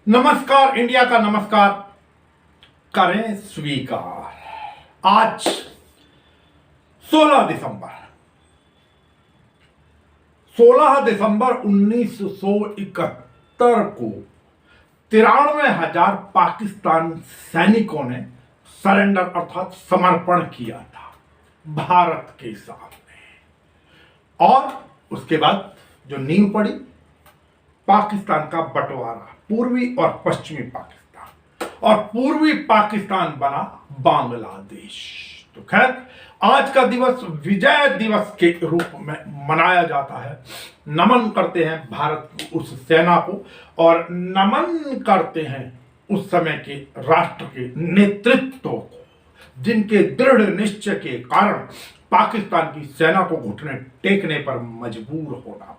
नमस्कार, इंडिया का नमस्कार करें स्वीकार। आज 16 दिसंबर 1971 को 93,000 पाकिस्तान सैनिकों ने सरेंडर अर्थात समर्पण किया था भारत के सामने। और उसके बाद जो नींव पड़ी पाकिस्तान का बंटवारा, पूर्वी और पश्चिमी पाकिस्तान, और पूर्वी पाकिस्तान बना बांग्लादेश। तो खैर आज का दिवस विजय दिवस के रूप में मनाया जाता है। नमन करते हैं भारत की उस सेना को और नमन करते हैं उस समय के राष्ट्र के नेतृत्व को, जिनके दृढ़ निश्चय के कारण पाकिस्तान की सेना को घुटने टेकने पर मजबूर होना पड़ा।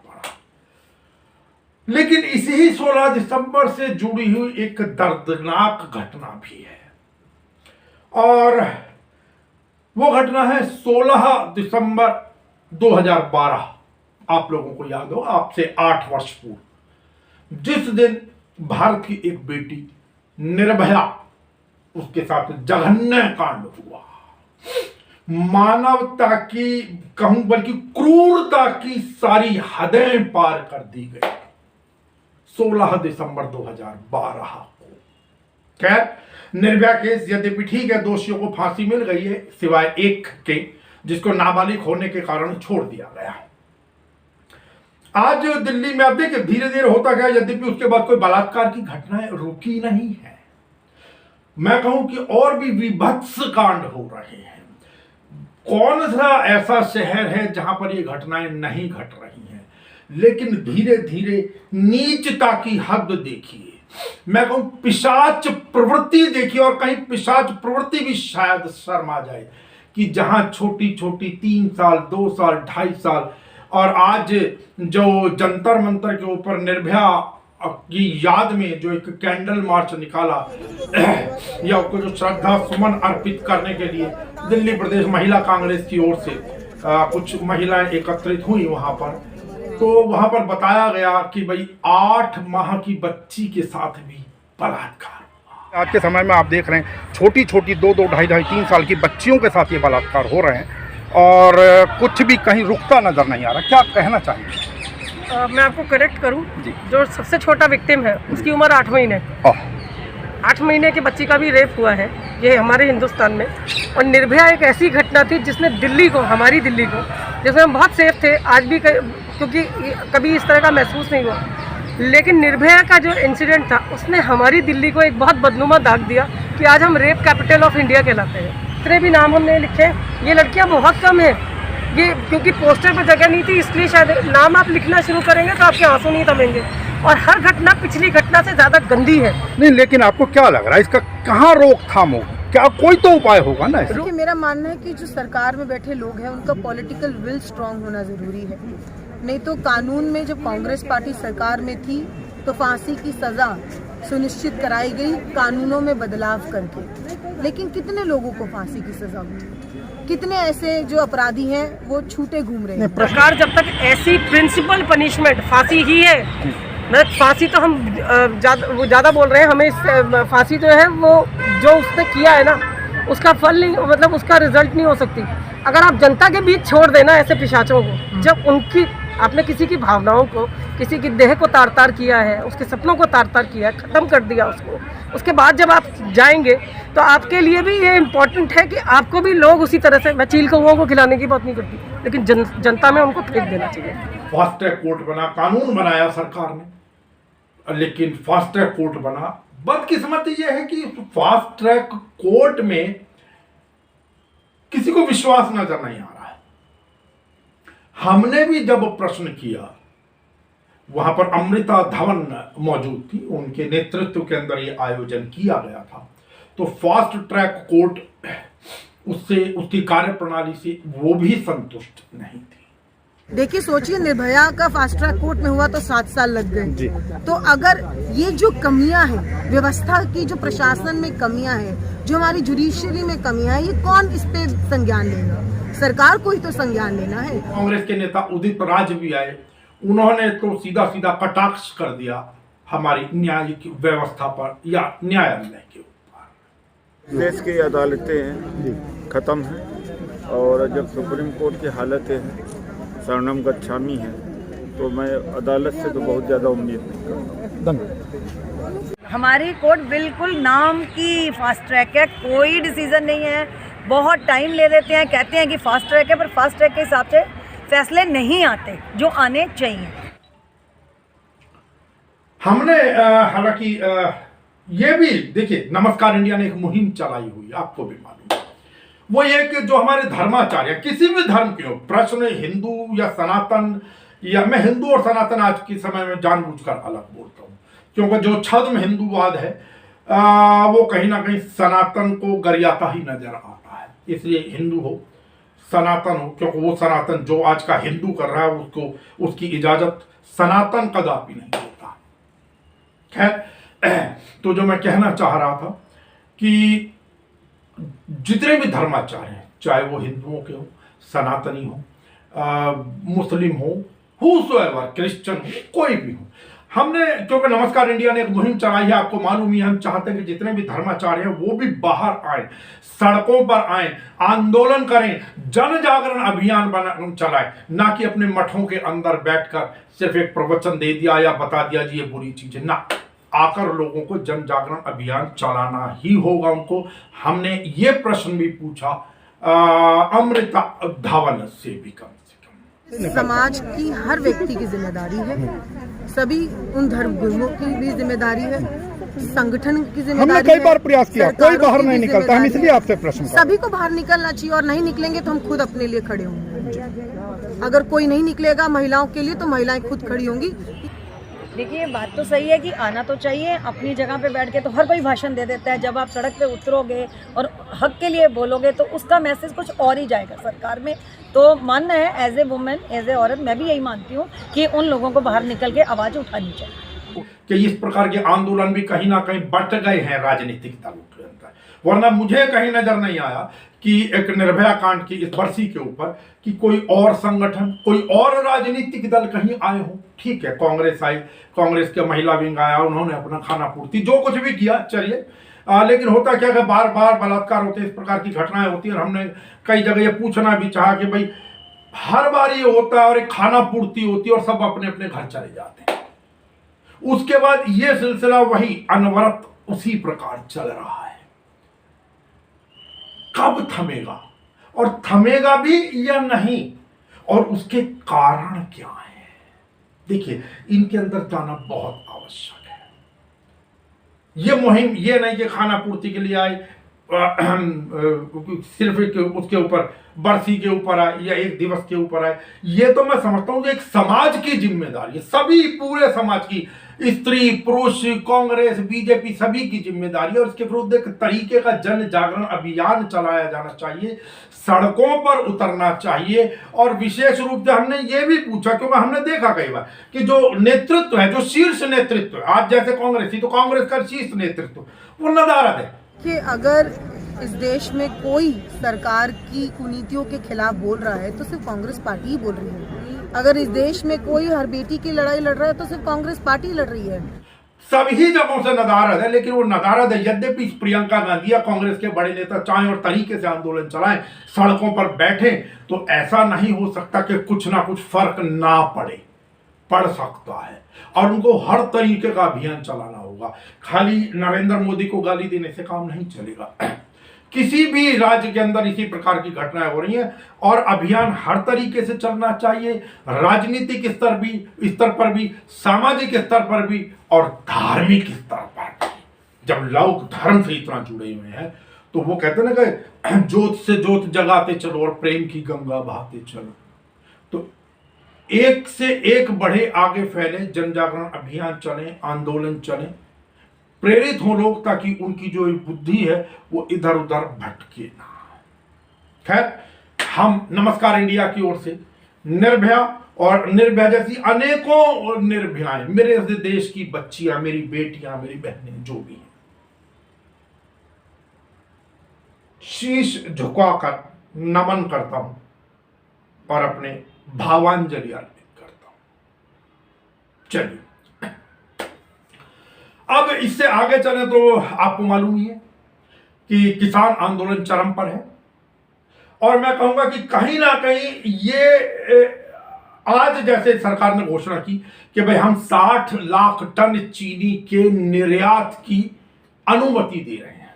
लेकिन इसी ही 16 दिसंबर से जुड़ी हुई एक दर्दनाक घटना भी है, और वो घटना है 16 दिसंबर 2012। आप लोगों को याद हो, आपसे 8 वर्ष पूर्व, जिस दिन भारत की एक बेटी निर्भया, उसके साथ जघन्य कांड हुआ। मानवता की कहूं बल्कि क्रूरता की सारी हदें पार कर दी गई 16 दिसंबर 2012 को। खैर निर्भया केस यद्यपि ठीक है, दोषियों को फांसी मिल गई है सिवाय एक के, जिसको नाबालिग होने के कारण छोड़ दिया गया। आज दिल्ली में आप देखिए धीरे धीरे होता गया, यद्यपि उसके बाद कोई बलात्कार की घटनाएं रुकी नहीं है। मैं कहूं कि और भी विभत्स कांड हो रहे हैं। कौन सा ऐसा शहर है जहां पर ये घटनाएं नहीं घट रही हैं? लेकिन धीरे धीरे नीचता की हद देखिए, मैं कहूं पिशाच प्रवृत्ति देखिए, और कहीं पिशाच प्रवृत्ति भी शायद शर्म आ जाए कि जहां छोटी छोटी 3 साल 2 साल 2.5 साल, और आज जो जंतर मंतर के ऊपर निर्भया की याद में जो एक कैंडल मार्च निकाला या उसको जो श्रद्धा सुमन अर्पित करने के लिए दिल्ली प्रदेश महिला कांग्रेस की ओर से कुछ महिलाएं एकत्रित हुई वहां पर, तो वहां पर बताया गया कि भाई 8 माह की बच्ची के साथ भी बलात्कार। आज के समय में आप देख रहे हैं छोटी छोटी 2-2, 2.5, 3 साल की बच्चियों के साथ ये बलात्कार हो रहे हैं, और कुछ भी कहीं रुकता नजर नहीं आ रहा। क्या कहना चाहिए? मैं आपको करेक्ट करूं, जो सबसे छोटा विक्टिम है उसकी उम्र 8 महीने। 8 महीने की बच्ची का भी रेप हुआ है ये हमारे हिंदुस्तान में। और निर्भया एक ऐसी घटना थी जिसने दिल्ली को, हमारी दिल्ली को, जिसमें हम बहुत सेफ थे आज भी, क्योंकि कभी इस तरह का महसूस नहीं हुआ। लेकिन निर्भया का जो इंसिडेंट था उसने हमारी दिल्ली को एक बहुत बदनुमा दाग दिया कि आज हम रेप कैपिटल ऑफ इंडिया कहलाते हैं। इतने भी नाम हमने लिखे, ये लड़कियाँ बहुत कम हैं। ये क्योंकि पोस्टर पर जगह नहीं थी इसलिए शायद नाम आप लिखना शुरू करेंगे तो आपके आंसू नहीं थमेंगे। और हर घटना पिछली घटना से ज़्यादा गंदी है। नहीं, लेकिन आपको क्या लग रहा है इसका कहाँ रोकथाम होगी? क्या कोई तो उपाय होगा ना? देखिए मेरा मानना है कि जो सरकार में बैठे लोग हैं उनका पॉलिटिकल विल स्ट्रांग होना ज़रूरी है। नहीं तो कानून में जब कांग्रेस पार्टी सरकार में थी तो फांसी की सज़ा सुनिश्चित कराई गई कानूनों में बदलाव करके, लेकिन कितने लोगों को फांसी की सज़ा हुई? कितने ऐसे जो अपराधी हैं वो छूटे घूम रहे हैं? सरकार जब तक ऐसी प्रिंसिपल पनिशमेंट फांसी ही है, फांसी तो हम ज़्यादा बोल रहे हैं, हमें फांसी जो है वो जो उसने किया है ना उसका फल नहीं, मतलब उसका रिजल्ट नहीं हो सकती अगर आप जनता के बीच छोड़ देना ऐसे पिशाचों को। जब उनकी आपने किसी की भावनाओं को, किसी की देह को तार तार किया है, उसके सपनों को तार तार किया है, ख़त्म कर दिया उसको, उसके बाद जब आप जाएंगे तो आपके लिए भी ये इम्पोर्टेंट है कि आपको भी लोग उसी तरह से, मैं चील कौओं को खिलाने की बात नहीं करती, लेकिन जनता में उनको फेंक देना चाहिए। फास्ट ट्रैक कोर्ट बना, कानून बनाया सरकार ने, लेकिन फास्ट ट्रैक कोर्ट बना। बदकिस्मती यह है कि फास्ट ट्रैक कोर्ट में किसी को विश्वास नजर नहीं आ रहा है। हमने भी जब प्रश्न किया, वहां पर अमृता धवन मौजूद थी, उनके नेतृत्व के अंदर ये आयोजन किया गया था, तो फास्ट ट्रैक कोर्ट उससे, उसकी कार्य प्रणाली से वो भी संतुष्ट नहीं थी। देखिए सोचिए, निर्भया का फास्ट ट्रैक कोर्ट में हुआ तो 7 साल लग गए। तो अगर ये जो कमियां हैं, व्यवस्था की जो प्रशासन में कमियां हैं, जो हमारी जुडिशरी में कमियां हैं, ये कौन इस पे संज्ञान लेगा? सरकार को ही तो संज्ञान लेना है। कांग्रेस के नेता उदित राज भी आए, उन्होंने तो सीधा सीधा कटाक्ष कर दिया हमारी न्यायिक व्यवस्था पर या न्यायालय के ऊपर। देश की अदालतें ख़त्म हैं और जब सुप्रीम कोर्ट की हालतें हैं, शरणम गच्छामी है, तो मैं अदालत से तो बहुत ज़्यादा उम्मीद नहीं करता। हमारी कोर्ट बिल्कुल नाम की फास्ट ट्रैक है, कोई डिसीजन नहीं है, बहुत टाइम ले लेते हैं, कहते हैं कि फास्ट ट्रैक है, पर फास्ट ट्रैक के हिसाब से फैसले नहीं आते जो आने चाहिए। हमने हालांकि ये भी देखिए, नमस्कार इंडिया ने एक मुहिम चलाई हुई, आपको भी मालूम है, वो ये कि जो हमारे धर्माचार्य किसी भी धर्म के हो, प्रश्न हिंदू या सनातन, या मैं हिंदू और सनातन आज के समय में जानबूझकर अलग बोलता हूँ, क्योंकि जो छद्म हिंदूवाद है वो कहीं ना कहीं सनातन को गरियाता ही नजर आता है। इसलिए हिंदू हो, सनातन हो, क्योंकि वो सनातन जो आज का हिंदू कर रहा है उसको उसकी इजाजत सनातन कदापि नहीं देता। खैर, तो जो मैं कहना चाह रहा था कि जितने भी धर्माचार्य हैं, चाहे वो हिंदुओं के हो, सनातनी हो, मुस्लिम हो, हुसोएवर, क्रिश्चियन हो, कोई भी हो, हमने, क्योंकि नमस्कार इंडिया ने एक मुहिम चलाई है, आपको मालूम ही, हम चाहते हैं कि जितने भी धर्माचार्य हैं वो भी बाहर आए, सड़कों पर आए, आंदोलन करें, जन जागरण अभियान चलाएं, ना कि अपने मठों के अंदर बैठकर सिर्फ एक प्रवचन दे दिया या बता दिया जी ये बुरी चीज है। ना, आकर लोगों को जन जागरण अभियान चलाना ही होगा उनको। हमने ये प्रश्न भी पूछा अमृता धावन से भी कम से कम। समाज की हर व्यक्ति की जिम्मेदारी है, सभी उन धर्मगुरुओं की भी जिम्मेदारी है, संगठन की जिम्मेदारी। हमने कई बार प्रयास किया, कोई बाहर नहीं निकलता, हम इसलिए आपसे प्रश्न कर। सभी को बाहर निकलना चाहिए, और नहीं निकलेंगे तो हम खुद अपने लिए खड़े होंगे। अगर कोई नहीं निकलेगा महिलाओं के लिए, तो महिलाएं खुद खड़ी होंगी। देखिए, बात तो सही है कि आना तो चाहिए, अपनी जगह पे बैठ के तो हर कोई भाषण दे देता है। जब आप सड़क पे उतरोगे और हक के लिए बोलोगे तो उसका मैसेज कुछ और ही जाएगा सरकार में। तो मानना है, as a women, as a औरत, मैं भी यही मानती हूँ कि उन लोगों को बाहर निकल के आवाज़ उठानी चाहिए कि इस प्रकार के आंदोलन भी कहीं ना कहीं बट गए हैं राजनीतिक दलों के अंदर। वरना मुझे कहीं नजर नहीं आया कि एक निर्भया कांड की इस बरसी के ऊपर कि कोई और संगठन, कोई और राजनीतिक दल कहीं आए हो। ठीक है, कांग्रेस आई, कांग्रेस के महिला विंग आया, उन्होंने अपना खाना पूर्ति जो कुछ भी किया, चलिए, लेकिन होता क्या है, बार बार बलात्कार होते, इस प्रकार की घटनाएं होती है। और हमने कई जगह ये पूछना भी चाहा कि भाई हर बार ये होता है और एक खाना पूर्ति होती है और सब अपने अपने घर चले जाते हैं। उसके बाद ये सिलसिला वही अनवरत उसी प्रकार चल रहा है। कब थमेगा, और थमेगा भी या नहीं, और उसके कारण क्या है? देखिए, इनके अंदर जाना बहुत आवश्यक है। ये मुहिम ये नहीं कि खाना पूर्ति के लिए आए, सिर्फ उसके ऊपर बरसी के ऊपर आए या एक दिवस के ऊपर आए। ये तो मैं समझता हूं कि एक समाज की जिम्मेदारी है, सभी पूरे समाज की, स्त्री पुरुष, कांग्रेस, बीजेपी, सभी की जिम्मेदारी है। और इसके विरुद्ध एक तरीके का जन जागरण अभियान चलाया जाना चाहिए, सड़कों पर उतरना चाहिए। और विशेष रूप से हमने ये भी पूछा, क्योंकि हमने देखा कई बार कि जो नेतृत्व है, जो शीर्ष नेतृत्व है, आज जैसे कांग्रेस थी तो कांग्रेस का शीर्ष नेतृत्व वो नदारद है कि अगर इस देश में कोई सरकार की कुनीतियों के खिलाफ बोल रहा है तो सिर्फ कांग्रेस पार्टी ही बोल रही है। अगर इस देश में कोई हर बेटी की लड़ाई लड़ रहा है तो सिर्फ कांग्रेस पार्टी लड़ रही है। सभी जगहों से नदारद है, लेकिन वो नदारद है। यद्यपि प्रियंका गांधी या कांग्रेस के बड़े नेता चाहें और तरीके से आंदोलन चलाएं, सड़कों पर बैठे, तो ऐसा नहीं हो सकता कि कुछ ना कुछ फर्क ना पड़े। पड़ सकता है, और उनको हर तरीके का अभियान चलाना होगा। खाली नरेंद्र मोदी को गाली देने से काम नहीं चलेगा। किसी भी राज्य के अंदर इसी प्रकार की घटनाएं हो रही हैं, और अभियान हर तरीके से चलना चाहिए, राजनीतिक स्तर पर भी, सामाजिक स्तर पर भी, और धार्मिक स्तर पर भी। जब लोग धर्म से इतना जुड़े हुए हैं तो वो कहते हैं ना कि जोत से जोत जगाते चलो और प्रेम की गंगा बहाते चलो। तो एक से एक बढ़े, आगे फैले, जन जागरण अभियान चले, आंदोलन चले, प्रेरित हो लोग, ताकि उनकी जो बुद्धि है वो इधर उधर भटके ना। खैर, हम नमस्कार इंडिया की ओर से निर्भया और निर्भया जैसी अनेकों निर्भयाएं, मेरे देश की बच्चियां, मेरी बेटियां, मेरी बहनें, जो भी हैं, शीश झुकाकर नमन करता हूं और अपने भावांजलि अर्पित करता हूं। चलिए, अब इससे आगे चले तो आपको मालूम ही है कि किसान आंदोलन चरम पर है, और मैं कहूंगा कि कहीं ना कहीं ये आज जैसे सरकार ने घोषणा की कि भाई हम 60 लाख टन चीनी के निर्यात की अनुमति दे रहे हैं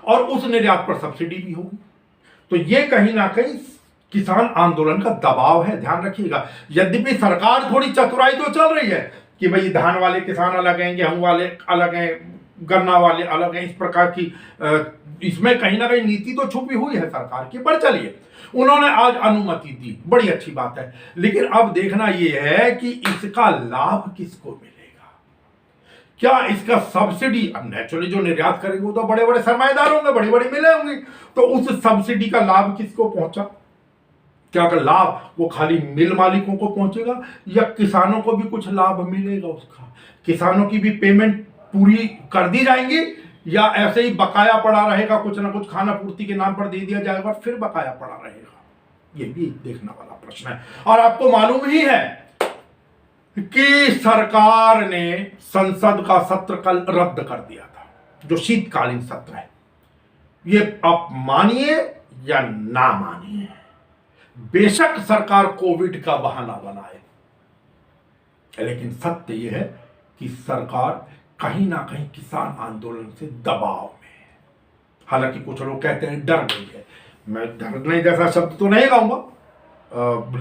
और उस निर्यात पर सब्सिडी भी होगी, तो ये कहीं ना कहीं किसान आंदोलन का दबाव है, ध्यान रखिएगा। यद्यपि सरकार थोड़ी चतुराई तो चल रही है कि भाई धान वाले किसान अलग हैं, गेहूं वाले अलग हैं, गन्ना वाले अलग हैं, इस प्रकार की इसमें कहीं ना कहीं नीति तो छुपी हुई है सरकार की, पर चलिए उन्होंने आज अनुमति दी, बड़ी अच्छी बात है। लेकिन अब देखना यह है कि इसका लाभ किसको मिलेगा, क्या इसका सब्सिडी, अब नेचुरली जो निर्यात करेंगे वो तो बड़े बड़े सरमाएदार होंगे, बड़ी बड़ी मिलें होंगी, तो उस सब्सिडी का लाभ किसको पहुंचा, क्या का लाभ वो खाली मिल मालिकों को पहुंचेगा या किसानों को भी कुछ लाभ मिलेगा, उसका किसानों की भी पेमेंट पूरी कर दी जाएंगी या ऐसे ही बकाया पड़ा रहेगा, कुछ ना कुछ खाना पूर्ति के नाम पर दे दिया जाएगा फिर बकाया पड़ा रहेगा, ये भी देखने वाला प्रश्न है। और आपको मालूम ही है कि सरकार ने संसद का सत्र कल रद्द कर दिया था, जो शीतकालीन सत्र है। ये आप मानिए या ना मानिए, बेशक सरकार कोविड का बहाना बनाए, लेकिन सत्य यह है कि सरकार कहीं ना कहीं किसान आंदोलन से दबाव में है। हालांकि कुछ लोग कहते हैं डर गई है, मैं डरने जैसा शब्द तो नहीं कहूंगा,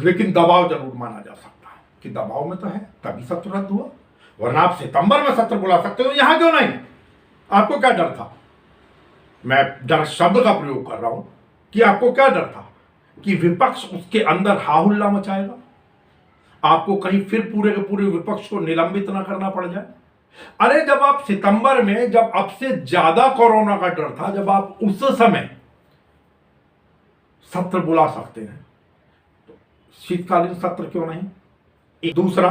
लेकिन दबाव जरूर माना जा सकता है कि दबाव में तो है, तभी सत्र रद्द हुआ, वरना आप सितंबर में सत्र बुला सकते हो, यहां क्यों नहीं? आपको क्या डर था? मैं डर शब्द का प्रयोग कर रहा हूं कि आपको क्या डर था कि विपक्ष उसके अंदर हाहुल्ला मचाएगा, आपको कहीं फिर पूरे के पूरे विपक्ष को निलंबित ना करना पड़ जाए। अरे जब आप सितंबर में, जब अब से ज्यादा कोरोना का डर था, जब आप उस समय सत्र बुला सकते हैं तो शीतकालीन सत्र क्यों नहीं? दूसरा,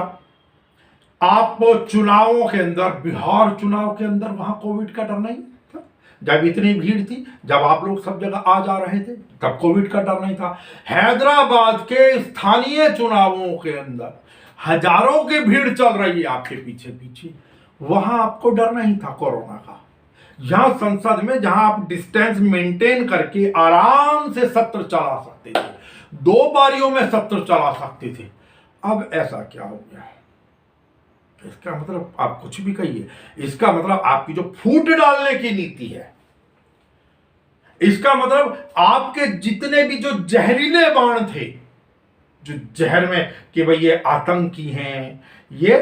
आप चुनावों के अंदर, बिहार चुनाव के अंदर वहां कोविड का डर नहीं था, जब इतनी भीड़ थी, जब आप लोग सब जगह आ जा रहे थे, तब कोविड का डर नहीं था। हैदराबाद के स्थानीय चुनावों के अंदर हजारों की भीड़ चल रही है आपके पीछे पीछे, वहां आपको डर नहीं था कोरोना का। यहां संसद में, जहां आप डिस्टेंस मेंटेन करके आराम से सत्र चला सकते थे, 2 बारियों में सत्र चला सकते थे, अब ऐसा क्या हो गया? इसका मतलब आप कुछ भी कहिए, इसका मतलब आपकी जो फूट डालने की नीति है, इसका मतलब आपके जितने भी जो जहरीले बाण थे, जो जहर में कि भाई ये आतंकी हैं, ये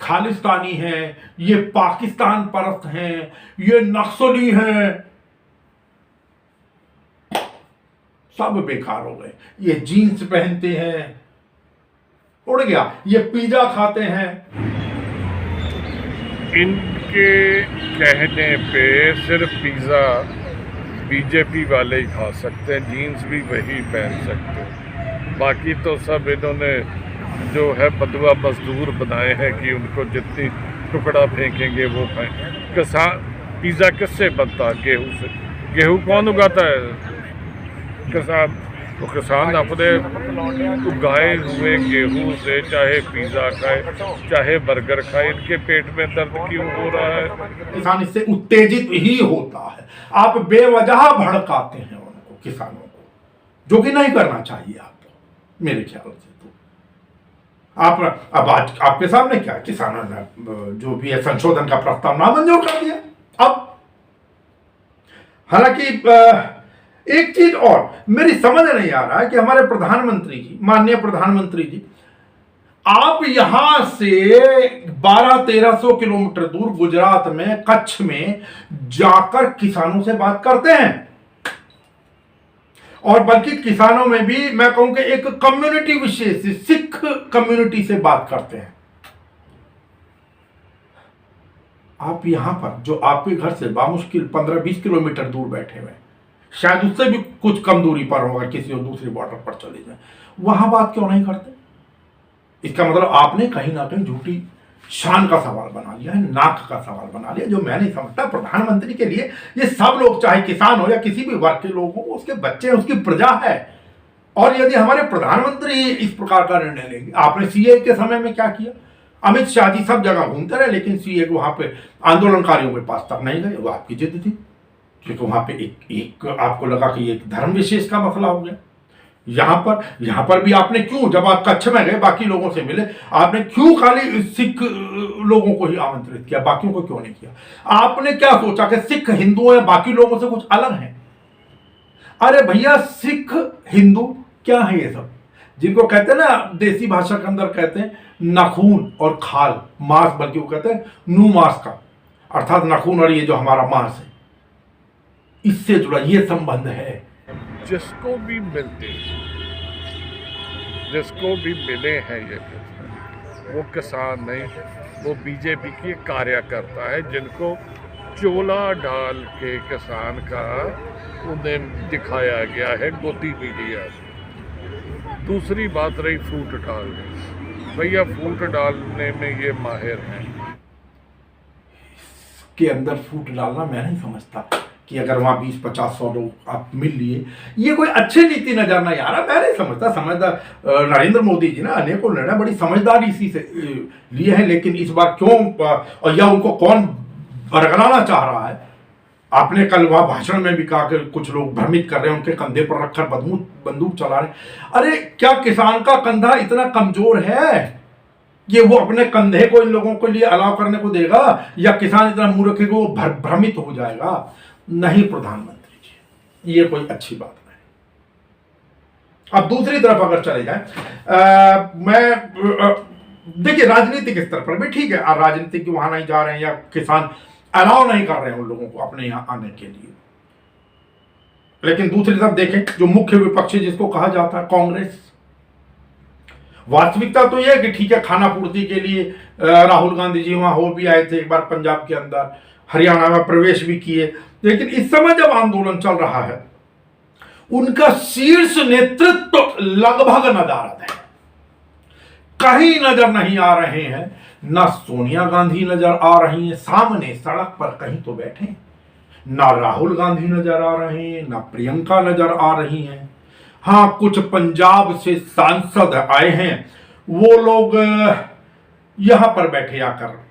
खालिस्तानी हैं, ये पाकिस्तान परस्त हैं, ये नक्सली हैं, सब बेकार हो गए। ये जीन्स पहनते हैं, उड़ गया, ये पिज्जा खाते हैं। इनके कहने पे सिर्फ पिज्ज़ा बीजेपी वाले ही खा सकते हैं, जीन्स भी वही पहन सकते हैं, बाकी तो सब इन्होंने जो है बदवा मजदूर बनाए हैं कि उनको जितनी टुकड़ा फेंकेंगे वो खाएं। किसान पिज़्ज़ा किससे बनता है? गेहूँ से। गेहूँ कौन उगाता है? किसान। तो किसान अपने उगाए हुए गेहूं से चाहे पिज़्ज़ा खाए, चाहे बर्गर खाए, इनके पेट में दर्द क्यों हो रहा है? किसान इससे उत्तेजित ही होता है। आप बेवजह भड़काते हैं उनको, किसानों को, जो कि नहीं करना चाहिए आपको, मेरे ख्याल से। तो आप अब आज आपके सामने क्या, किसानों ने जो भी है संशोधन का प्रस्ताव नामंजूर कर दिया। अब हालांकि एक चीज और मेरी समझ नहीं आ रहा है कि हमारे प्रधानमंत्री जी, माननीय प्रधानमंत्री जी, आप यहां से 1200-1300 किलोमीटर दूर गुजरात में, कच्छ में जाकर किसानों से बात करते हैं, और बल्कि किसानों में भी मैं कहूं कि एक कम्युनिटी विशेष, सिख कम्युनिटी से बात करते हैं। आप यहां पर जो आपके घर से बामुश्किल 15-20 किलोमीटर दूर बैठे हुए, शायद उससे भी कुछ कम दूरी पर हो, अगर किसी और दूसरी बॉर्डर पर चले जाए, वहां बात क्यों नहीं करते? इसका मतलब आपने कहीं ना कहीं झूठी शान का सवाल बना लिया है, नाक का सवाल बना लिया, जो मैं नहीं समझता। प्रधानमंत्री के लिए ये सब लोग, चाहे किसान हो या किसी भी वर्ग के लोग हो, उसके बच्चे, उसकी प्रजा है। और यदि हमारे प्रधानमंत्री इस प्रकार का निर्णय लेंगे, आपने सीए के समय में क्या किया? अमित शाह जी सब जगह घूमते रहे, लेकिन सीए को वहां पे आंदोलनकारियों के पास तक नहीं गए। वो आपकी जिद थी, क्योंकि वहां पे एक आपको लगा कि एक धर्म विशेष का मसला हो गया। यहां पर भी आपने क्यों, जब आप कच्छ में गए बाकी लोगों से मिले, आपने क्यों खाली सिख लोगों को ही आमंत्रित किया, बाकियों को क्यों नहीं किया? आपने क्या सोचा कि सिख हिंदू है, बाकी लोगों से कुछ अलग है? अरे भैया, सिख हिंदू क्या है ये सब, जिनको कहते हैं ना, देसी भाषा के अंदर कहते हैं नाखून और खाल, मांस, बल्कि वो कहते हैं नू मांस का, अर्थात नाखून और ये जो हमारा मांस है, इससे जुड़ा ये संबंध है। जिसको भी मिलते, जिसको भी मिले हैं ये किसान, वो किसान नहीं, वो बीजेपी के कार्यकर्ता है, जिनको चोला डाल के किसान का उन्हें दिखाया गया है गोदी मीडिया। दूसरी बात रही फूट डालने, भैया फूट डालने में ये माहिर हैं। के अंदर फूट डालना मैं नहीं समझता कि अगर वहाँ 20-50-100 लोग आप मिल लिए, ये कोई अच्छी नीति नजर नहीं आ रहा। मैं नहीं समझता। समझदार नरेंद्र मोदी जी ने अनेकों निर्णय बड़ी समझदारी इसी से लिए हैं, लेकिन इस बार क्यों, या उनको कौन बरगलाना चाह रहा है? आपने कल वहाँ भाषण में भी कहा कि कुछ लोग भ्रमित कर रहे हैं, उनके कंधे पर रखकर बंदूक चला रहे हैं। अरे क्या किसान का कंधा इतना कमजोर है कि वो अपने कंधे को इन लोगों के लिए अलाव करने को देगा, या किसान इतना मूर्ख है कि वो भ्रमित हो जाएगा? नहीं प्रधानमंत्री जी, ये कोई अच्छी बात नहीं। अब दूसरी तरफ अगर चले जाए, देखिए राजनीतिक स्तर पर भी ठीक है, राजनीतिक की वहां नहीं जा रहे हैं, या किसान अलाउ नहीं कर रहे हैं उन लोगों को अपने यहां आने के लिए। लेकिन दूसरी तरफ देखें, जो मुख्य विपक्षी जिसको कहा जाता है कांग्रेस, वास्तविकता तो यह है कि ठीक है, खाना पूर्ति के लिए राहुल गांधी जी वहां हो भी आए थे एक बार पंजाब के अंदर, हरियाणा में प्रवेश भी किए, लेकिन इस समय जब आंदोलन चल रहा है, उनका शीर्ष नेतृत्व लगभग नदारद है। कहीं नजर नहीं आ रहे हैं, ना सोनिया गांधी नजर आ रही हैं सामने सड़क पर कहीं तो बैठे, ना राहुल गांधी नजर आ रहे हैं, ना प्रियंका नजर आ रही हैं। हाँ, कुछ पंजाब से सांसद आए हैं, वो लोग यहां पर बैठे आकर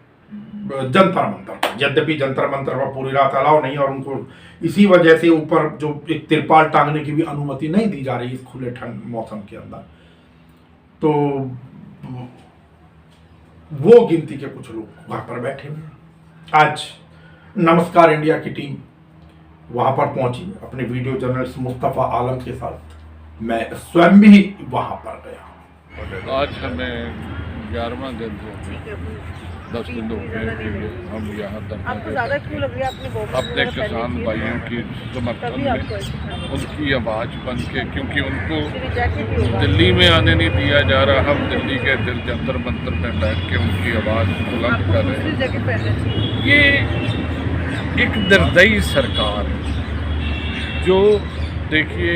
जंतर मंतर, यद्यपि जंतर मंतर पर पूरी रात अलाउ नहीं, और उनको इसी वजह से ऊपर जो एक तिरपाल टांगने की भी अनुमति नहीं दी जा रही इस खुले ठंड मौसम के अंदर। तो वो गिनती के कुछ लोग वहां पर बैठे हुए। आज नमस्कार इंडिया की टीम वहां पर पहुंची अपने वीडियो जर्नलिस्ट मुस्तफा आलम के साथ। मैं स्वयं भी वहां पर गया। आज हमें 11वां दिन हो गया, 10 दिन हो गए कि हम यहाँ आपको ज़्यादा क्यों लग रहा है? अपने किसान भाइयों की समर्थन में उनकी आवाज़ बन के, क्योंकि उनको दिल्ली में आने नहीं दिया जा रहा, हम दिल्ली के दिल जंतर मंतर में बैठ के उनकी आवाज़ बुलंद कर रहे हैं। ये एक निर्दयी सरकार है जो, देखिए,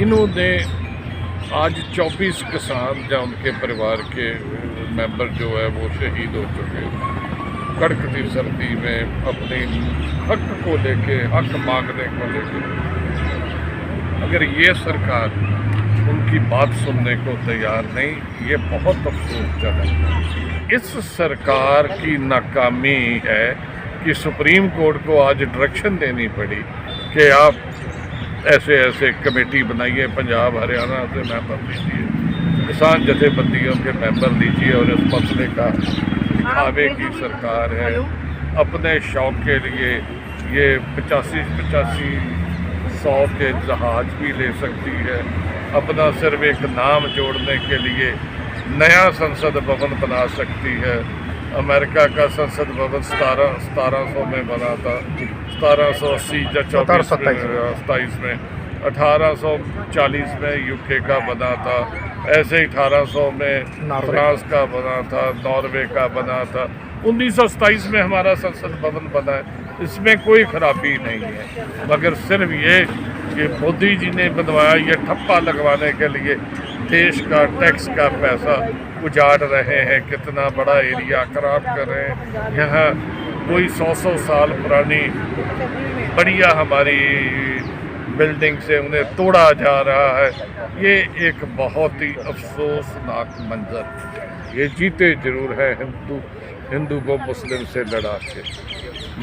इन्होंने आज 24 किसान या उनके परिवार के मेंबर जो है वो शहीद हो चुके हैं कड़कती सर्दी में अपने हक को लेके, हक मांगने को लेके। अगर ये सरकार उनकी बात सुनने को तैयार नहीं, ये बहुत अफसोसजनक है। इस सरकार की नाकामी है कि सुप्रीम कोर्ट को आज डायरेक्शन देनी पड़ी कि आप ऐसे ऐसे कमेटी बनाइए, पंजाब हरियाणा से मेंबर लीजिए, किसान जथेबंदियों के मेंबर लीजिए, और इस मसले का दिखावे की सरकार है। अपने शौक के लिए ये 85-100 के जहाज भी ले सकती है, अपना सिर्फ एक नाम जोड़ने के लिए नया संसद भवन बना सकती है। अमेरिका का संसद भवन 1700 में बना था, 1780 या 27 में, 1840 में यूके का बना था, ऐसे ही 1800 में फ्रांस का बना था, नॉर्वे का बना था, 1927 में हमारा संसद भवन बना है। इसमें कोई खराबी नहीं है, मगर सिर्फ ये कि मोदी जी ने बनवाया, ये ठप्पा लगवाने के लिए देश का टैक्स का पैसा उजाड़ रहे हैं, कितना बड़ा एरिया खराब कर रहे हैं। यहाँ कोई 100 साल पुरानी बढ़िया हमारी बिल्डिंग से उन्हें तोड़ा जा रहा है। ये एक बहुत ही अफसोसनाक मंजर। ये जीते जरूर है हिंदू को मुस्लिम से लड़ा के,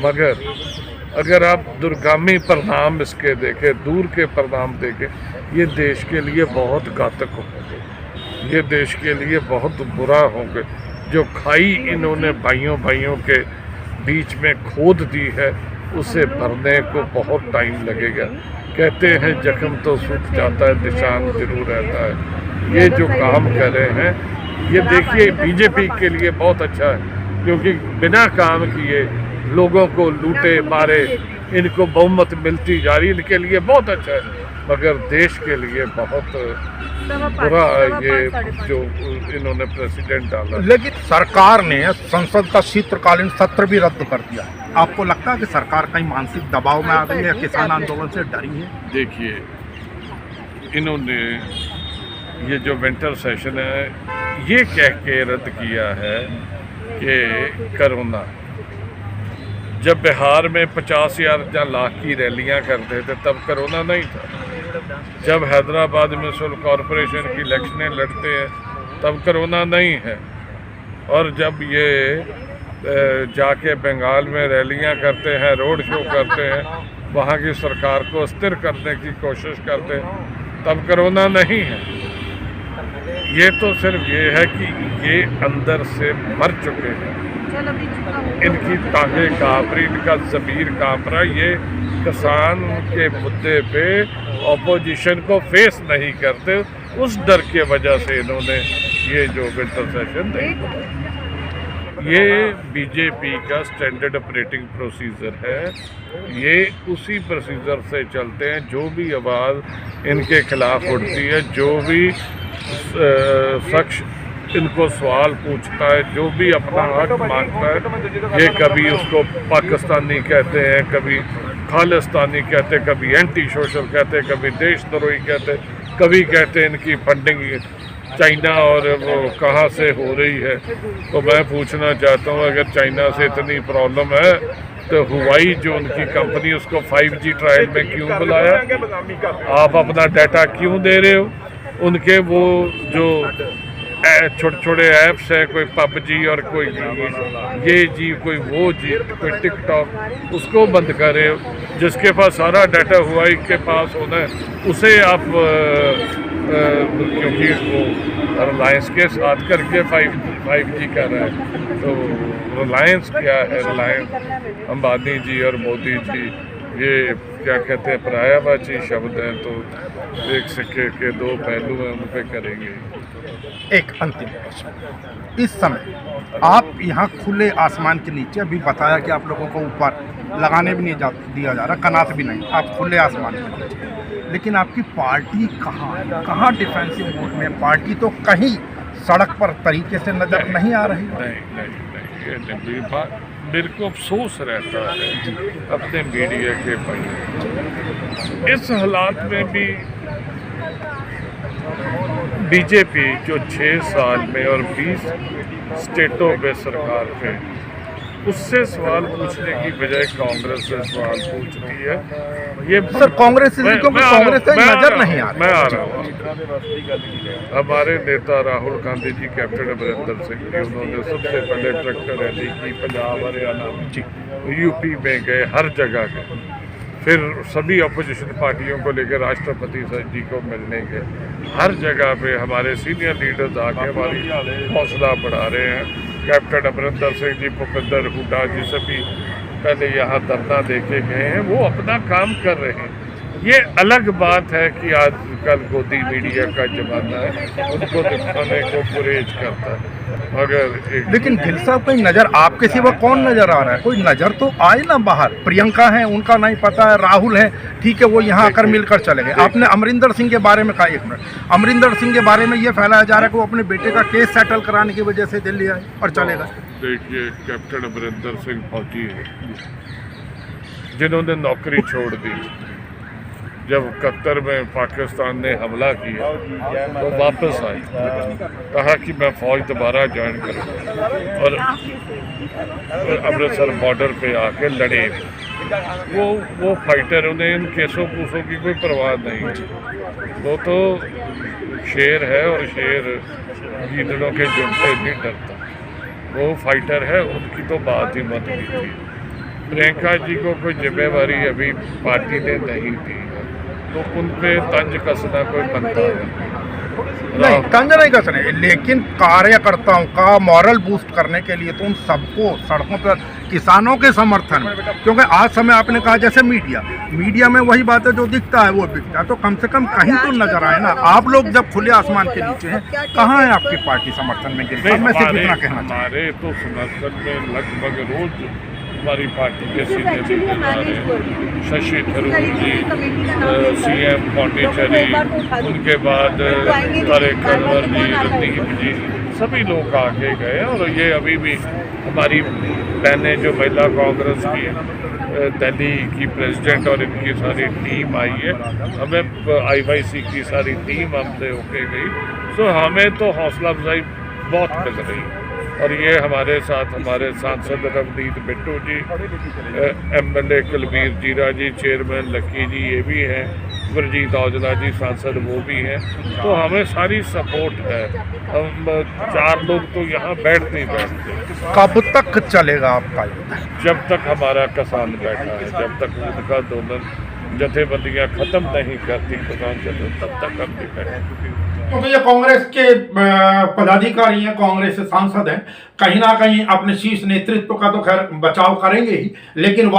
मगर अगर आप दूरगामी परिणाम इसके देखें, दूर के परिणाम देखें, ये देश के लिए बहुत घातक होंगे, ये देश के लिए बहुत बुरा होंगे। जो खाई इन्होंने भाइयों के बीच में खोद दी है, उसे भरने को बहुत टाइम लगेगा। कहते हैं जख्म तो सूख जाता है, निशान जरूर रहता है। ये जो काम कर रहे हैं, ये देखिए बीजेपी के लिए बहुत अच्छा है, क्योंकि बिना काम किए लोगों को लूटे मारे, इनको बहुमत मिलती जा रही, इनके लिए बहुत अच्छा है, मगर देश के लिए बहुत बुरा है ये जो इन्होंने प्रेसिडेंट डाला। लेकिन सरकार ने संसद का शीतकालीन सत्र भी रद्द कर दिया। आपको लगता है कि सरकार कहीं मानसिक दबाव में आ गई है, किसान आंदोलन से डरी है? देखिए, इन्होंने ये जो विंटर सेशन है, ये कह के रद्द किया है कि कोरोना, जब बिहार में 50,000 या लाख की रैलियां करते थे तब कोरोना नहीं था। जब हैदराबाद म्यूनसिपल कॉरपोरेशन की इलेक्शनें लड़ते हैं तब कोरोना नहीं है। और जब ये जाके बंगाल में रैलियां करते हैं, रोड शो करते हैं, वहाँ की सरकार को स्थिर करने की कोशिश करते हैं, तब कोरोना नहीं है। ये तो सिर्फ ये है कि ये अंदर से मर चुके हैं, इनकी टांगें कांप रही, इनका ज़मीर कांप रहा। ये किसान के मुद्दे पे ऑपोजिशन को फेस नहीं करते, उस डर के वजह से इन्होंने ये जो विंटर सेशन नहीं। ये बीजेपी का स्टैंडर्ड ऑपरेटिंग प्रोसीजर है। ये उसी प्रोसीजर से चलते हैं। जो भी आवाज़ इनके खिलाफ उठती है, जो भी शख्स इनको सवाल पूछता है, जो भी अपना हक मांगता है, ये कभी उसको पाकिस्तानी कहते हैं, कभी खालिस्तानी कहते हैं, कभी एंटी सोशल कहते हैं, कभी देशद्रोही कहते हैं, कभी कहते हैं इनकी फंडिंग चाइना और वो कहाँ से हो रही है। तो मैं पूछना चाहता हूँ, अगर चाइना से इतनी प्रॉब्लम है तो हुवाई जो उनकी कंपनी, उसको 5G ट्रायल में क्यों बुलाया? आप अपना डाटा क्यों दे रहे हो? उनके वो जो छोटे छोटे ऐप्स है, कोई PUBG और कोई ये जी, कोई वो जी, कोई टिकटॉक, उसको बंद करे। जिसके पास सारा डाटा हुआई के पास होना है, उसे आप क्योंकि वो रिलायंस के साथ करके 5G कर रहा है, तो रिलायंस क्या है? रिलायंस अंबानी जी और मोदी जी, ये क्या कहते हैं, पर्यायवाची शब्द हैं। तो एक सिक्के के दो पहलू हैं, उन पे करेंगे। एक अंतिम प्रश्न, इस समय आप यहाँ खुले आसमान के नीचे, अभी बताया कि आप लोगों को ऊपर लगाने भी नहीं दिया जा रहा, कनात भी नहीं, आप खुले आसमान के नीचे, लेकिन आपकी पार्टी कहाँ है? कहाँ डिफेंसिव मोड में? पार्टी तो कहीं सड़क पर तरीके से नजर नहीं आ रही। नहीं, ये नहीं बात। मेरे को अफसोस रहता है अपने मीडिया के भाई, इस हालात में भी बीजेपी जो 6 साल में और 20 स्टेटों में सरकार पे, उससे सवाल पूछने की बजाय कांग्रेस से सवाल पूछती है। ये सर कांग्रेस नजर नहीं आ रहा। मैं आ रहा हूँ। हमारे नेता राहुल गांधी जी, कैप्टन अमरिंदर सिंह जी, उन्होंने सबसे पहले ट्रैक्टर रैली की, पंजाब हरियाणा यूपी में गए, हर जगह गए। फिर सभी अपोजिशन पार्टियों को लेकर राष्ट्रपति जी को मिलने गए। हर जगह पे हमारे सीनियर लीडर्स आके हमारी हौसला बढ़ा रहे हैं। कैप्टन अमरिंदर सिंह जी, भूपिंदर हुड्डा जी सभी पहले यहाँ धरना देके गए हैं, वो अपना काम कर रहे हैं। ये अलग बात है कि आजकल गोदी मीडिया का जमाना है, उनको दिखाने को गुरेज करता है, मगर लेकिन गिल साहब कहीं नजर आपके सिवा कौन नजर आ रहा है? कोई नजर तो आए ना बाहर। प्रियंका है, उनका नहीं पता है, राहुल है, ठीक है, वो यहाँ आकर मिलकर चले गए। आपने अमरिंदर सिंह के बारे में कहा, 1 मिनट, अमरिंदर सिंह के बारे में ये फैलाया जा रहा है कि वो अपने बेटे का केस सेटल कराने की वजह से दिल्ली आए और चले गए। देखिए, कैप्टन अमरिंदर सिंह फौजी है जिन्होंने नौकरी छोड़ दी। जब कतर में पाकिस्तान ने हमला किया तो वापस आए, कहा कि मैं फ़ौज दोबारा ज्वाइन करूँ, और अमृतसर बॉर्डर पे आके लड़े। वो फाइटर, उन्हें इन केसों कूसों की कोई परवाह नहीं। वो तो शेर है और शेर गीदड़ों के जुट से नहीं डरता। वो फाइटर है, उनकी तो बात ही मत कीजिए। प्रियंका जी को कोई जिम्मेवारी अभी पार्टी ने नहीं दी है, तो उन पे तंज कसना कोई बनता नहीं, तंज नहीं कसने, लेकिन कार्यकर्ताओं का मॉरल बूस्ट करने के लिए तो उन सबको सड़कों पर, किसानों के समर्थन में, क्योंकि आज समय आपने कहा जैसे मीडिया में वही बात है जो दिखता है वो बिकता है, तो कम से कम कहीं तो नजर आए ना। आप लोग जब खुले आसमान के नीचे हैं, कहाँ है आपकी पार्टी समर्थन में गिरी? मैं सिर्फ इतना कहना चाहता हूं। हमारे तो समर्थन में लगभग रोज हमारी पार्टी के सीनियर लीडर शशि थरूर जी, CM पांडिचेरी, उनके बाद तारिक अनवर जी, रणदीप जी, सभी लोग आगे गए। और ये अभी भी हमारी बहनें जो महिला कांग्रेस की दिल्ली की प्रेसिडेंट और इनकी सारी टीम आई है, हमें IYC की सारी टीम हमसे होके गई, तो हमें तो हौसला अफजाई बहुत मिल रही है। और ये हमारे साथ हमारे सांसद रवनीत बिट्टू जी, MLA कुलबीर जीरा जी, चेयरमैन लक्की जी ये भी हैं, गुरजीत औजला जी सांसद वो भी हैं, तो हमें सारी सपोर्ट है। हम 4 लोग तो यहाँ बैठते ही बैठते। कब तक चलेगा आपका? जब तक हमारा किसान बैठा है, जब तक उनका दोनों जथेबंदियाँ ख़त्म नहीं करती किसान जथे, तब तक हम भी बैठे। क्योंकि ये कांग्रेस के पदाधिकारी हैं, कांग्रेस के सांसद हैं, कहीं ना कहीं अपने शीर्ष नेतृत्व का तो खैर बचाव करेंगे ही, लेकिन इस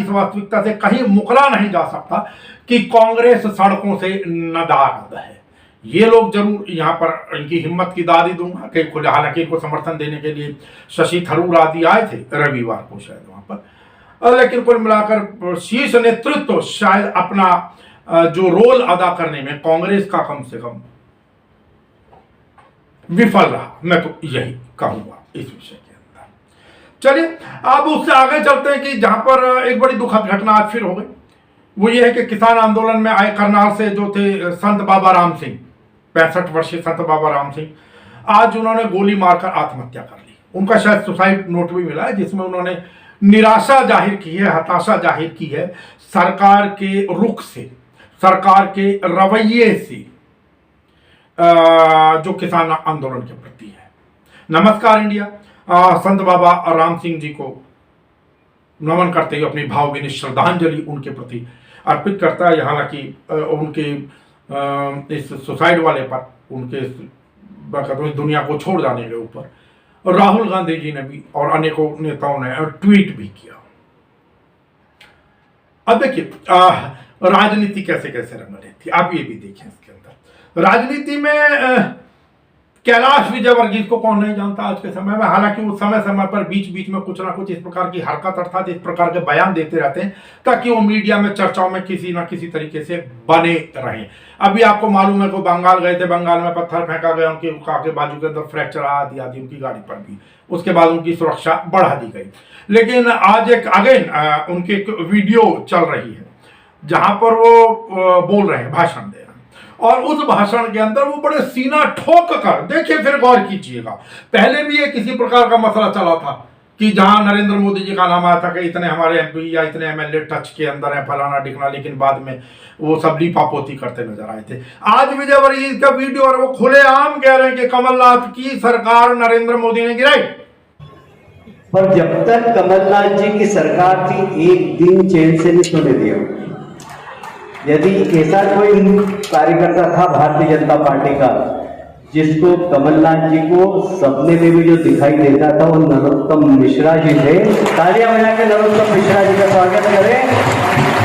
वास्तविकता से कहीं मुकरा नहीं जा सकता कि कांग्रेस सड़कों से नदारद है। ये लोग जरूर यहाँ पर इनकी हिम्मत की दादी दूंगा कि हालांकि इनको समर्थन देने के लिए शशि थरूर आदि आए थे रविवार को शायद वहां पर, लेकिन कुल मिलाकर शीर्ष नेतृत्व शायद अपना जो रोल अदा करने में कांग्रेस का कम से कम विफल रहा, मैं तो यही कहूंगा इस विषय के अंदर। चलिए अब उससे आगे चलते हैं कि जहां पर एक बड़ी दुखद घटना आज फिर हो गई। वो ये है कि किसान आंदोलन में आए करनाल से जो थे संत बाबा राम सिंह, 65 वर्षीय संत बाबा राम सिंह, आज उन्होंने गोली मारकर आत्महत्या कर ली। उनका शायद सुसाइड नोट भी मिला है, जिसमें उन्होंने निराशा जाहिर की है, हताशा जाहिर की है सरकार के रुख से, सरकार के रवैये से, जो किसान आंदोलन के प्रति है। नमस्कार इंडिया संत बाबा राम सिंह जी को नमन करते हुए अपनी भावभीनी श्रद्धांजलि उनके प्रति अर्पित करता है। हालांकि उनके इस सुसाइड वाले पर, उनके दुनिया को छोड़ जाने के ऊपर राहुल गांधी जी ने भी और अनेकों नेताओं ने ट्वीट भी किया। अब देखिए राजनीति कैसे कैसे रंग रही थी, आप ये भी देखें। इसके अंदर राजनीति में कैलाश विजयवर्गीय को कौन नहीं जानता आज के समय में। हालांकि वो समय समय पर बीच बीच में कुछ ना कुछ इस प्रकार की हरकत अर्थात इस प्रकार के बयान देते रहते हैं ताकि वो मीडिया में चर्चाओं में किसी ना किसी तरीके से बने रहें। अभी आपको मालूम है कि बंगाल गए थे, बंगाल में पत्थर फेंका गया, उनके आगे बाजू के अंदर फ्रैक्चर आदि आदि उनकी गाड़ी पर भी, उसके बाद उनकी सुरक्षा बढ़ा दी गई। लेकिन आज एक अगेन उनकी एक वीडियो चल रही है जहां पर वो बोल रहे हैं, भाषण दे रहे हैं, और उस भाषण के अंदर वो बड़े सीना ठोक कर, देखिए फिर गौर कीजिएगा, पहले भी ये किसी प्रकार का मसला चला था कि जहां नरेंद्र मोदी जी का नाम आया था कि इतने हमारे MP या इतने MLA टच के अंदर है, फलाना ढिकना, लेकिन बाद में वो सब लीपापोती करते नजर आए थे। आज विजयवर्गीय का वीडियो और वो खुलेआम कह रहे हैं कि कमलनाथ की सरकार नरेंद्र मोदी ने गिराई। पर जब तक कमलनाथ जी की सरकार थी एक दिन चैन से नहीं सोने दिया। यदि ऐसा कोई कार्यकर्ता था भारतीय जनता पार्टी का जिसको कमलनाथ जी को सपने में भी जो दिखाई देता था वो नरोत्तम मिश्रा जी थे। तालियां बजा के नरोत्तम मिश्रा जी का स्वागत करें।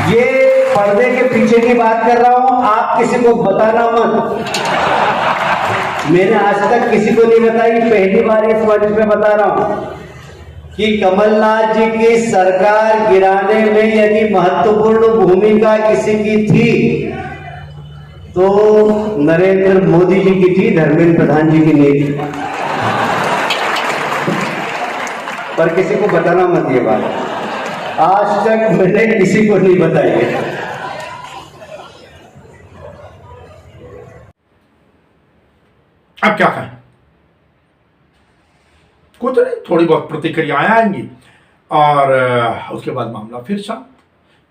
ये पर्दे के पीछे की बात कर रहा हूं, आप किसी को बताना मत। मैंने आज तक किसी को नहीं बताई, पहली बार इस मंच पे बता रहा हूं कि कमलनाथ जी की सरकार गिराने में यदि महत्वपूर्ण भूमिका किसी की थी तो नरेंद्र मोदी जी की थी, धर्मेंद्र प्रधान जी की नहीं थी। पर किसी को बताना मत ये बात, आज तक मैंने किसी को नहीं बताई है। अब क्या कहें, कुछ नहीं, थोड़ी बहुत प्रतिक्रियाएं आएंगी। और उसके बाद मामला फिर शांत,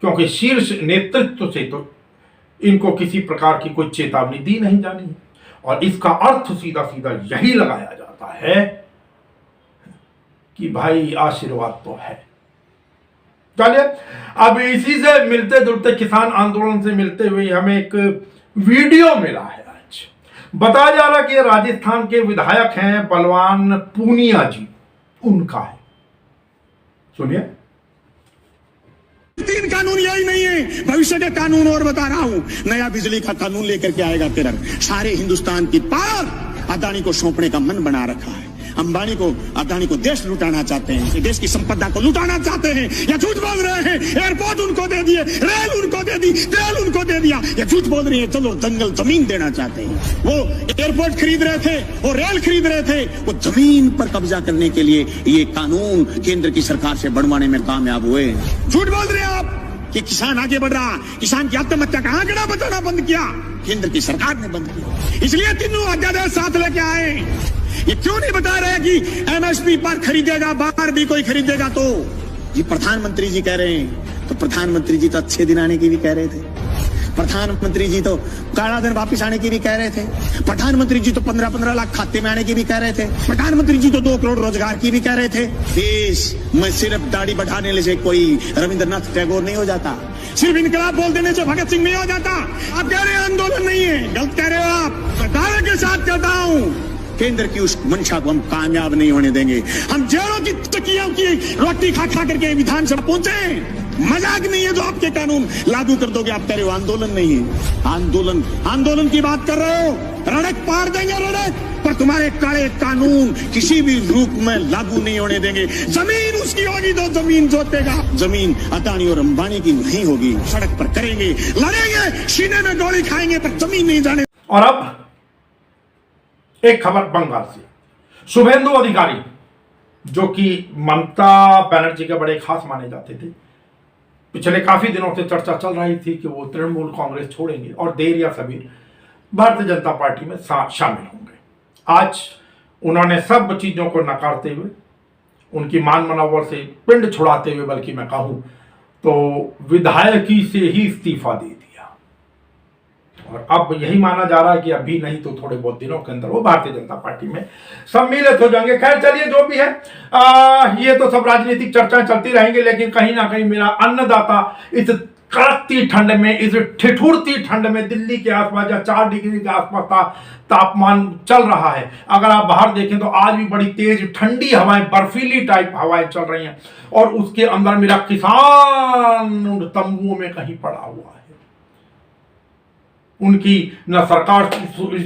क्योंकि शीर्ष नेतृत्व से तो इनको किसी प्रकार की कोई चेतावनी दी नहीं जानी और इसका अर्थ सीधा सीधा यही लगाया जाता है कि भाई आशीर्वाद तो है। चलिए, अब इसी से मिलते जुलते किसान आंदोलन से मिलते हुए हमें एक वीडियो मिला है। आज बताया जा रहा कि ये राजस्थान के विधायक हैं बलवान पूनिया जी, उनका है, सुनिए। 3 कानून यही नहीं है, भविष्य के कानून और बता रहा हूं। नया बिजली का कानून लेकर के आएगा केरल। सारे हिंदुस्तान की पावर अदानी को सौंपने का मन बना रखा है। अंबानी को, अदानी को देश लुटाना चाहते हैं, देश की संपदा को लुटाना चाहते हैं या झूठ बोल रहे हैं। एयरपोर्ट उनको दे दिए, रेल उनको दे दी, तेल उनको दे दिया, ये झूठ बोल रही है। चलो, जंगल जमीन देना चाहते हैं। वो एयरपोर्ट खरीद रहे थे, वो रेल खरीद रहे थे, वो जमीन पर कब्जा करने के लिए ये कानून केंद्र की सरकार से बढ़वाने में कामयाब हुए। झूठ बोल रहे हैं आप कि किसान आगे बढ़ रहा। किसान की आत्महत्या का आंकड़ा बताना बंद किया, केंद्र की सरकार ने बंद किया। इसलिए तीनों अध्यादेश साथ लेके आए। ये क्यों नहीं बता रहे कि एमएसपी पर खरीदेगा, बाहर भी कोई खरीदेगा तो? ये प्रधानमंत्री जी कह रहे हैं, तो प्रधानमंत्री जी तो अच्छे दिन आने की भी कह रहे थे। प्रधानमंत्री जी तो काला धन वापिस आने की भी कह रहे थे। प्रधानमंत्री जी तो 15-15 लाख खाते में आने की भी कह रहे थे। प्रधानमंत्री जी तो 2 करोड़ रोजगार की भी कह रहे थे। देश में सिर्फ दाढ़ी बढ़ाने से कोई रविंद्रनाथ टैगोर नहीं हो जाता, सिर्फ इनकलाब बोल देने से भगत सिंह नहीं हो जाता। आप कह रहे हैं आंदोलन नहीं है, गलत कह रहे हो आप। सरकार के साथ कहता हूं, केंद्र की उस मंशा को हम कामयाब नहीं होने देंगे। हम जेलों की तकियों की रोटी खा खा करके विधानसभा पहुंचे। मजाक नहीं है जो आपके कानून लागू कर दोगे। आप कह रहे हो आंदोलन नहीं है। आंदोलन की बात कर रहे हो, रड़क पार देंगे रड़क, पर तुम्हारे काले कानून किसी भी रूप में लागू नहीं होने देंगे। जमीन उसकी होगी तो जमीन जोतेगा। जमीन अदानी और अंबानी की नहीं होगी। सड़क पर करेंगे, लड़ेंगे, सीने में गोली खाएंगे, पर जमीन नहीं जाने। और अब एक खबर बंगाल से। शुभेंदु अधिकारी, जो कि ममता बनर्जी के बड़े खास माने जाते थे, पिछले काफी दिनों से चर्चा चल रही थी कि वो तृणमूल कांग्रेस छोड़ेंगे और देर या सबीर भारतीय जनता पार्टी में शामिल होंगे। आज उन्होंने सब चीजों को नकारते हुए, उनकी मान मनोबल से पिंड छुड़ाते हुए, बल्कि मैं कहूं तो विधायकी से ही इस्तीफा दे दिया। और अब यही माना जा रहा है कि अभी नहीं तो थोड़े बहुत दिनों के अंदर वो भारतीय जनता पार्टी में सम्मिलित हो जाएंगे। खैर, चलिए, जो भी है, ये तो सब राजनीतिक चर्चाएं चलती रहेंगी, लेकिन कहीं ना कहीं मेरा अन्नदाता इस कड़कती ठंड में, इस ठिठुरती ठंड में, दिल्ली के आसपास या 4 डिग्री के आसपास तापमान चल रहा है। अगर आप बाहर देखें तो आज भी बड़ी तेज ठंडी हवाएं, बर्फीली टाइप हवाएं चल रही हैं, और उसके अंदर मेरा किसान तंबुओं में कहीं पड़ा हुआ है। उनकी न सरकार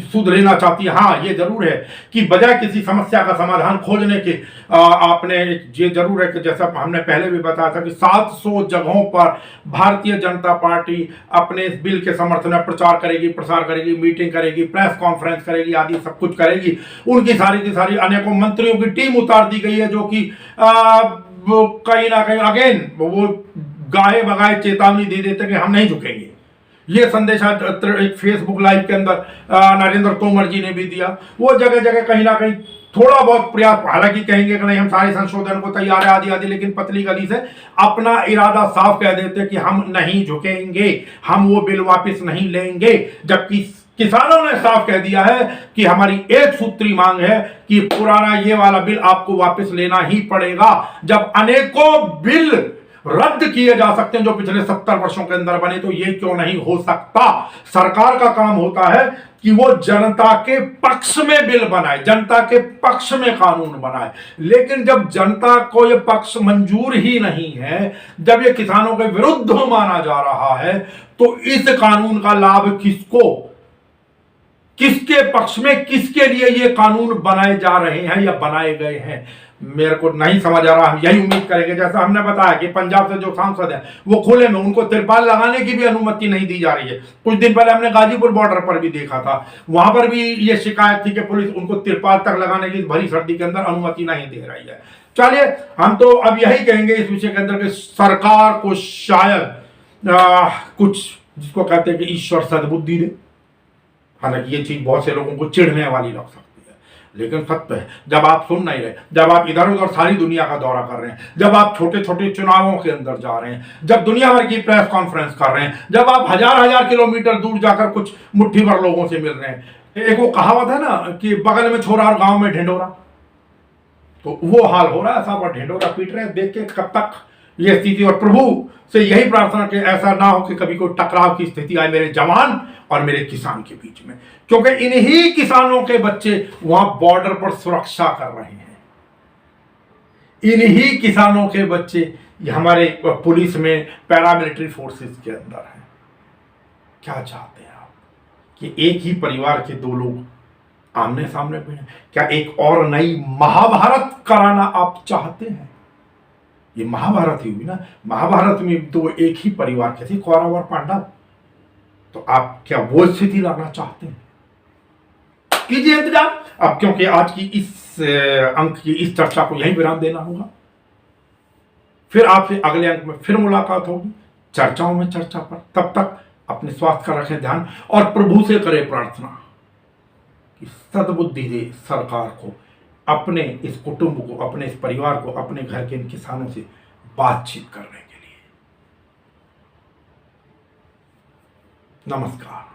सुध लेना चाहती है। हाँ, ये जरूर है कि बजाय किसी समस्या का समाधान खोजने के आपने, ये जरूर है कि जैसा हमने पहले भी बताया था कि 700 जगहों पर भारतीय जनता पार्टी अपने इस बिल के समर्थन में प्रचार करेगी, प्रसार करेगी, मीटिंग करेगी, प्रेस कॉन्फ्रेंस करेगी, आदि सब कुछ करेगी। उनकी सारी की सारी अनेकों मंत्रियों की टीम उतार दी गई है, जो कि कहीं ना कहीं अगेन वो गाहे बगाए चेतावनी दे देते कि हम नहीं झुकेंगे। ये संदेश आज एक फेसबुक लाइव के अंदर नरेंद्र तोमर जी ने भी दिया। वो जगह जगह कहीं ना कहीं थोड़ा बहुत प्रयास, हालांकि कहेंगे कि नहीं हम सारे संशोधन को तैयार है आदि आदि, लेकिन पतली गली से अपना इरादा साफ कह देते कि हम नहीं झुकेंगे, हम वो बिल वापस नहीं लेंगे। जबकि किसानों ने साफ कह दिया है कि हमारी एक सूत्री मांग है कि पुराना ये वाला बिल आपको वापस लेना ही पड़ेगा। जब अनेकों बिल रद्द किए जा सकते हैं जो पिछले 70 वर्षों के अंदर बने, तो ये क्यों नहीं हो सकता? सरकार का काम होता है कि वो जनता के पक्ष में बिल बनाए, जनता के पक्ष में कानून बनाए। लेकिन जब जनता को ये पक्ष मंजूर ही नहीं है, जब ये किसानों के विरुद्ध माना जा रहा है, तो इस कानून का लाभ किसको, किसके पक्ष में, किसके लिए ये कानून बनाए जा रहे हैं या बनाए गए हैं, मेरे को नहीं समझ आ रहा। हम यही उम्मीद करेंगे, जैसा हमने बताया कि पंजाब से जो सांसद हैं वो खुले में, उनको तिरपाल लगाने की भी अनुमति नहीं दी जा रही है। कुछ दिन पहले हमने गाजीपुर बॉर्डर पर भी देखा था, वहां पर भी ये शिकायत थी कि पुलिस उनको तिरपाल तक लगाने की भरी सर्दी के अंदर अनुमति नहीं दे रही है। चलिए, हम तो अब यही कहेंगे इस विषय के अंदर कि सरकार को शायद कुछ, जिसको कहते हैं कि ईश्वर सद्बुद्धि दे। हालांकि ये चीज बहुत से लोगों को चिढ़ने वाली लग सकती है, लेकिन सत्य है, जब आप सुन नहीं रहे, जब आप इधर उधर सारी दुनिया का दौरा कर रहे हैं, जब आप छोटे छोटे चुनावों के अंदर जा रहे हैं, जब दुनिया भर की प्रेस कॉन्फ्रेंस कर रहे हैं, जब आप हजार हजार किलोमीटर दूर जाकर कुछ मुट्ठी भर लोगों से मिल रहे हैं, एक वो कहावत है ना कि बगल में छोरा और गांव में ढिंडोरा, तो वो हाल हो रहा है। सब और ढिंडोरा पीट रहे हैं, देख के कब तक ये स्थिति। और प्रभु से यही प्रार्थना कि ऐसा ना हो कि कभी कोई टकराव की स्थिति आए मेरे जवान और मेरे किसान के बीच में, क्योंकि इन्हीं किसानों के बच्चे वहां बॉर्डर पर सुरक्षा कर रहे हैं, इन्हीं किसानों के बच्चे हमारे पुलिस में, पैरामिलिट्री फोर्सेस के अंदर हैं। क्या चाहते हैं आप कि एक ही परिवार के दो लोग आमने सामने बैठे? क्या एक और नई महाभारत कराना आप चाहते हैं? ये महाभारत ही हुई ना, महाभारत में तो एक ही परिवार के थे, कौरव और पांडव, तो आप क्या वो स्थिति लाना चाहते हैं? कीजिए इंतजार अब, क्योंकि आज की इस अंक की इस चर्चा को यहीं विराम देना होगा। फिर आपसे अगले अंक में फिर मुलाकात होगी, चर्चाओं में चर्चा पर। तब तक अपने स्वास्थ्य का रखें ध्यान और प्रभु से करें प्रार्थना कि सद्बुद्धि दे सरकार को, अपने इस कुटुंब को, अपने इस परिवार को, अपने घर के इन किसानों से बातचीत करने के लिए। नमस्कार।